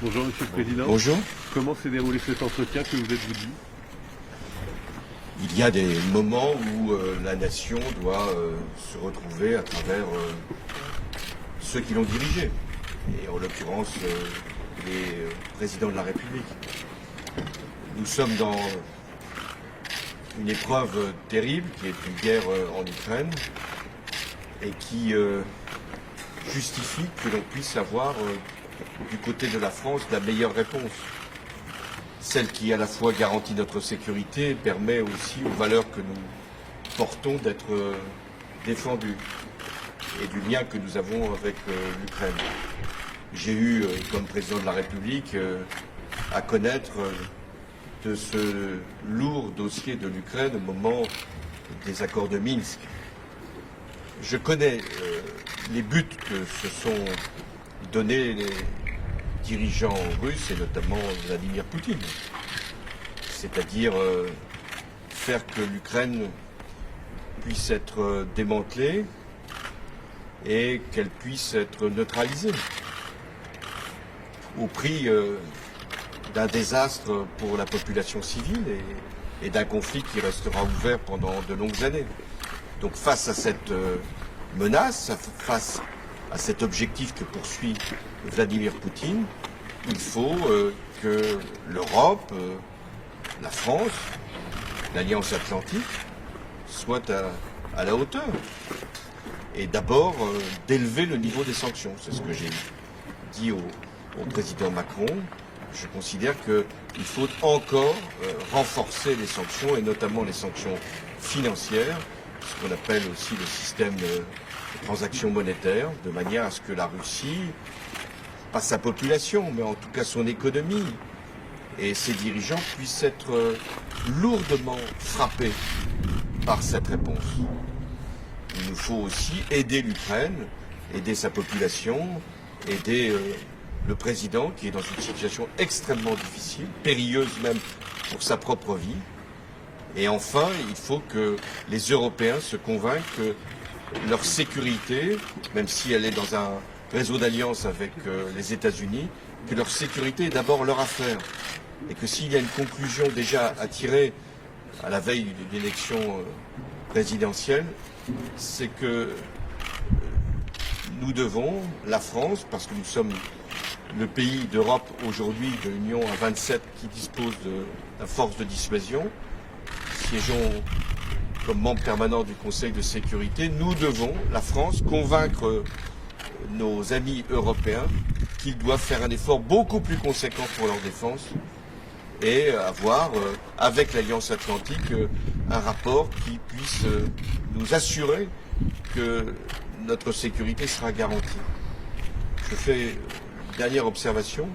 Bonjour Monsieur le Président. Bonjour. Comment s'est déroulé cet entretien, que vous êtes-vous dit? Il y a des moments où la nation doit se retrouver à travers ceux qui l'ont dirigé, et en l'occurrence les présidents de la République. Nous sommes dans une épreuve terrible qui est une guerre en Ukraine et qui justifie que l'on puisse avoir du côté de la France la meilleure réponse. Celle qui à la fois garantit notre sécurité et permet aussi aux valeurs que nous portons d'être défendues et du lien que nous avons avec l'Ukraine. J'ai eu, comme président de la République, à connaître de ce lourd dossier de l'Ukraine au moment des accords de Minsk. Je connais les buts que se sont donnés les dirigeants russes, et notamment Vladimir Poutine. C'est-à-dire faire que l'Ukraine puisse être démantelée et qu'elle puisse être neutralisée au prix d'un désastre pour la population civile et d'un conflit qui restera ouvert pendant de longues années. Donc face à cette menace, face à cet objectif que poursuit Vladimir Poutine, il faut que l'Europe, la France, l'Alliance Atlantique soient à la hauteur. Et d'abord, d'élever le niveau des sanctions. C'est ce que j'ai dit au président Macron. Je considère qu'il faut encore renforcer les sanctions, et notamment les sanctions financières, ce qu'on appelle aussi le système de transactions monétaires, de manière à ce que la Russie, pas sa population, mais en tout cas son économie et ses dirigeants puissent être lourdement frappés par cette réponse. Il nous faut aussi aider l'Ukraine, aider sa population, aider le président qui est dans une situation extrêmement difficile, périlleuse même pour sa propre vie. Et enfin, il faut que les Européens se convainquent que leur sécurité, même si elle est dans un réseau d'alliance avec les États-Unis, que leur sécurité est d'abord leur affaire. Et que s'il y a une conclusion déjà à tirer à la veille d'une élection présidentielle, c'est que nous devons, la France, parce que nous sommes le pays d'Europe aujourd'hui, de l'Union à 27, qui dispose d'une force de dissuasion, siégeons comme membre permanent du Conseil de sécurité, nous devons, la France, convaincre nos amis européens qu'ils doivent faire un effort beaucoup plus conséquent pour leur défense et avoir, avec l'Alliance Atlantique, un rapport qui puisse nous assurer que notre sécurité sera garantie. Je fais une dernière observation,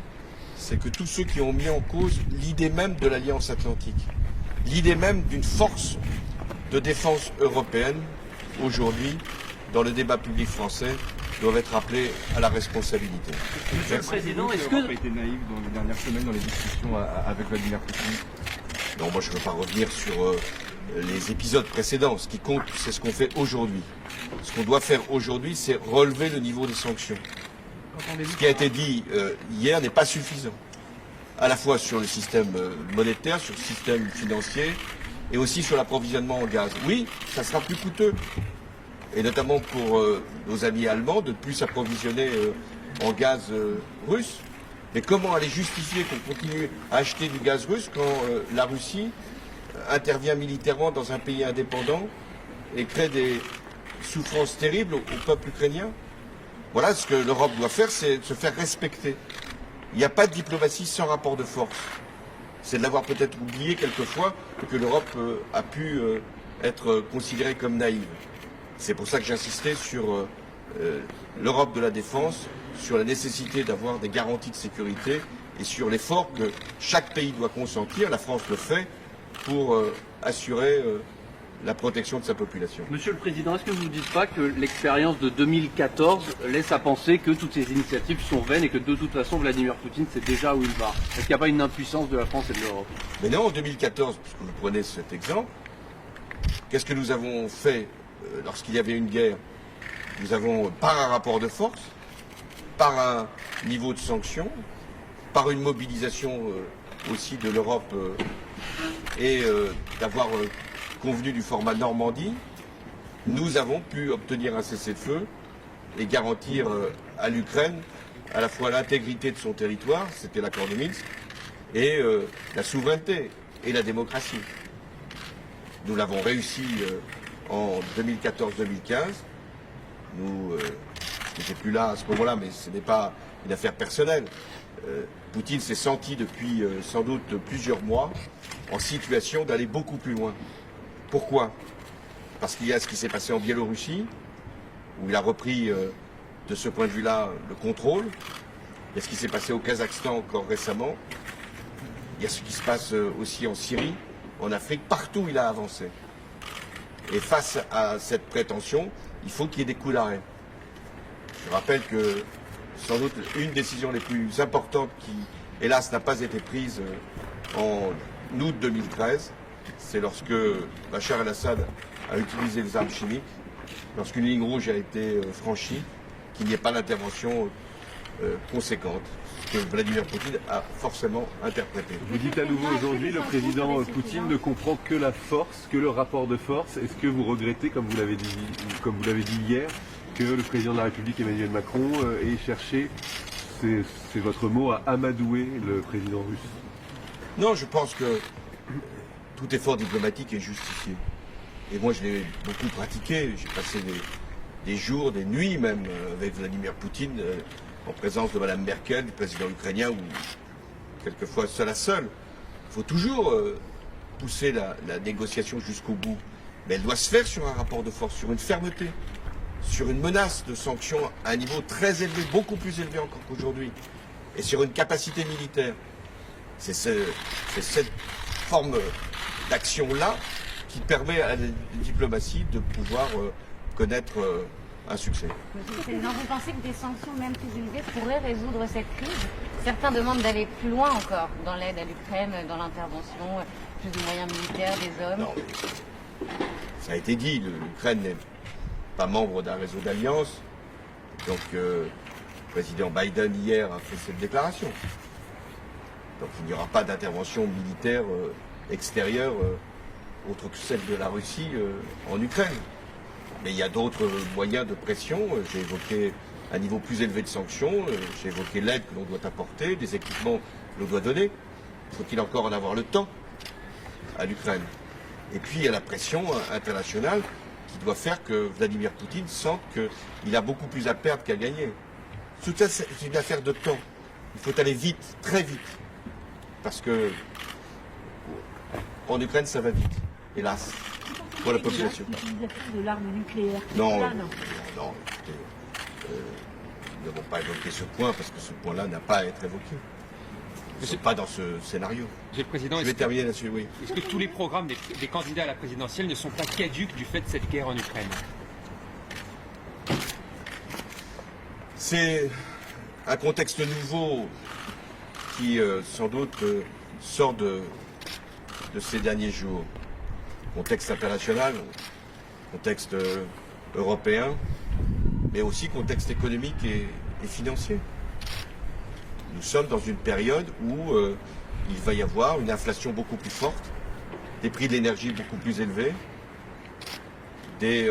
c'est que tous ceux qui ont mis en cause l'idée même de l'Alliance Atlantique, l'idée même d'une force de défense européenne, aujourd'hui, dans le débat public français, doivent être appelés à la responsabilité. Monsieur le Président, est-ce que l'Europe a été naïve dans les dernières semaines dans les discussions avec Vladimir Poutine? Non, moi je ne veux pas revenir sur les épisodes précédents. Ce qui compte, c'est ce qu'on fait aujourd'hui. Ce qu'on doit faire aujourd'hui, c'est relever le niveau des sanctions. Ce qui a été dit hier n'est pas suffisant. À la fois sur le système monétaire, sur le système financier, et aussi sur l'approvisionnement en gaz. Oui, ça sera plus coûteux. Et notamment pour nos amis allemands, de ne plus s'approvisionner en gaz russe. Mais comment aller justifier qu'on continue à acheter du gaz russe quand la Russie intervient militairement dans un pays indépendant et crée des souffrances terribles au peuple ukrainien? Voilà, ce que l'Europe doit faire, c'est se faire respecter. Il n'y a pas de diplomatie sans rapport de force. C'est de l'avoir peut-être oublié quelquefois que l'Europe a pu être considérée comme naïve. C'est pour ça que j'insistais sur l'Europe de la défense, sur la nécessité d'avoir des garanties de sécurité et sur l'effort que chaque pays doit consentir, la France le fait, pour assurer la protection de sa population. Monsieur le Président, est-ce que vous ne dites pas que l'expérience de 2014 laisse à penser que toutes ces initiatives sont vaines et que de toute façon Vladimir Poutine sait déjà où il va? Est-ce qu'il n'y a pas une impuissance de la France et de l'Europe? Mais non, en 2014, puisque vous prenez cet exemple, qu'est-ce que nous avons fait lorsqu'il y avait une guerre? Nous avons, par un rapport de force, par un niveau de sanctions, par une mobilisation aussi de l'Europe et d'avoir convenu du format Normandie, nous avons pu obtenir un cessez-le-feu et garantir à l'Ukraine à la fois l'intégrité de son territoire, c'était l'accord de Minsk, et la souveraineté et la démocratie. Nous l'avons réussi en 2014-2015. Nous, je n'étais plus là à ce moment-là, mais ce n'est pas une affaire personnelle. Poutine s'est senti depuis sans doute plusieurs mois en situation d'aller beaucoup plus loin. Pourquoi? Parce qu'il y a ce qui s'est passé en Biélorussie, où il a repris de ce point de vue-là le contrôle. Il y a ce qui s'est passé au Kazakhstan encore récemment. Il y a ce qui se passe aussi en Syrie, en Afrique, partout où il a avancé. Et face à cette prétention, il faut qu'il y ait des coups d'arrêt. Je rappelle que sans doute une décision les plus importantes qui, hélas, n'a pas été prise en août 2013, c'est lorsque Bachar el-Assad a utilisé les armes chimiques, lorsqu'une ligne rouge a été franchie, qu'il n'y ait pas d'intervention conséquente, ce que Vladimir Poutine a forcément interprété. Vous dites à nouveau aujourd'hui, le président Poutine ne comprend que la force, que le rapport de force. Est-ce que vous regrettez, comme vous l'avez dit hier, que le président de la République Emmanuel Macron ait cherché, c'est votre mot, à amadouer le président russe? Non, je pense que tout effort diplomatique est justifié. Et moi, je l'ai beaucoup pratiqué. J'ai passé des jours, des nuits même, avec Vladimir Poutine, en présence de Mme Merkel, du président ukrainien, ou quelquefois seul à seul. Il faut toujours pousser la négociation jusqu'au bout. Mais elle doit se faire sur un rapport de force, sur une fermeté, sur une menace de sanctions à un niveau très élevé, beaucoup plus élevé encore qu'aujourd'hui, et sur une capacité militaire. C'est cette forme d'action-là qui permet à la diplomatie de pouvoir connaître un succès. Monsieur le Président, vous pensez que des sanctions même plus élevées pourraient résoudre cette crise? Certains demandent d'aller plus loin encore dans l'aide à l'Ukraine, dans l'intervention, plus de moyens militaires, des hommes. Non, ça a été dit, l'Ukraine n'est pas membre d'un réseau d'alliance. Donc le président Biden hier a fait cette déclaration. Donc il n'y aura pas d'intervention militaire extérieure autre que celle de la Russie en Ukraine. Mais il y a d'autres moyens de pression. J'ai évoqué un niveau plus élevé de sanctions, j'ai évoqué l'aide que l'on doit apporter, des équipements que l'on doit donner. Faut-il encore en avoir le temps à l'Ukraine? Et puis il y a la pression internationale qui doit faire que Vladimir Poutine sente qu'il a beaucoup plus à perdre qu'à gagner. Tout ça, c'est une affaire de temps. Il faut aller vite, très vite. Parce que en Ukraine, ça va vite, hélas, pour la population. L'utilisation de l'arme nucléaire. Non, Là, non, écoutez, nous n'avons pas évoqué ce point parce que ce point-là n'a pas à être évoqué. Nous ne sommes pas dans ce scénario. Monsieur le Président, Je vais terminer là-dessus, oui. est-ce que tous les programmes des candidats à la présidentielle ne sont pas caducs du fait de cette guerre en Ukraine? C'est un contexte nouveau qui, sans doute, sort de ces derniers jours. Contexte international, contexte européen, mais aussi contexte économique et financier. Nous sommes dans une période où il va y avoir une inflation beaucoup plus forte, des prix de l'énergie beaucoup plus élevés, des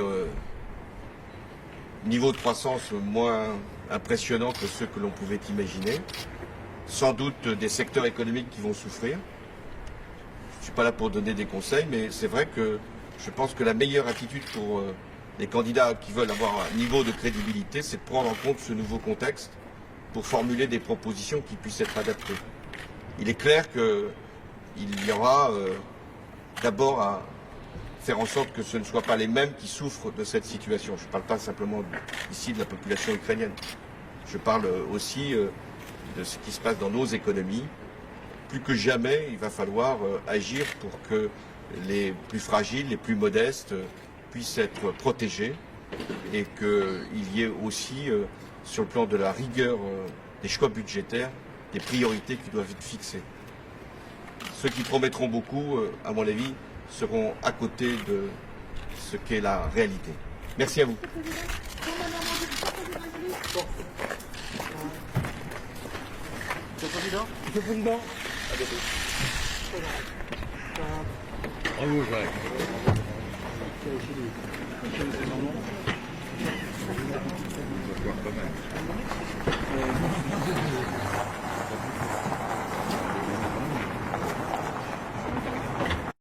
niveaux de croissance moins impressionnants que ceux que l'on pouvait imaginer, sans doute des secteurs économiques qui vont souffrir. Je ne suis pas là pour donner des conseils, mais c'est vrai que je pense que la meilleure attitude pour les candidats qui veulent avoir un niveau de crédibilité, c'est de prendre en compte ce nouveau contexte pour formuler des propositions qui puissent être adaptées. Il est clair qu'il y aura d'abord à faire en sorte que ce ne soient pas les mêmes qui souffrent de cette situation. Je ne parle pas simplement ici de la population ukrainienne. Je parle aussi de ce qui se passe dans nos économies. Plus que jamais, il va falloir agir pour que les plus fragiles, les plus modestes puissent être protégés et qu'il y ait aussi, sur le plan de la rigueur des choix budgétaires, des priorités qui doivent être fixées. Ceux qui promettront beaucoup, à mon avis, seront à côté de ce qu'est la réalité. Merci à vous. Bravo, Jacques.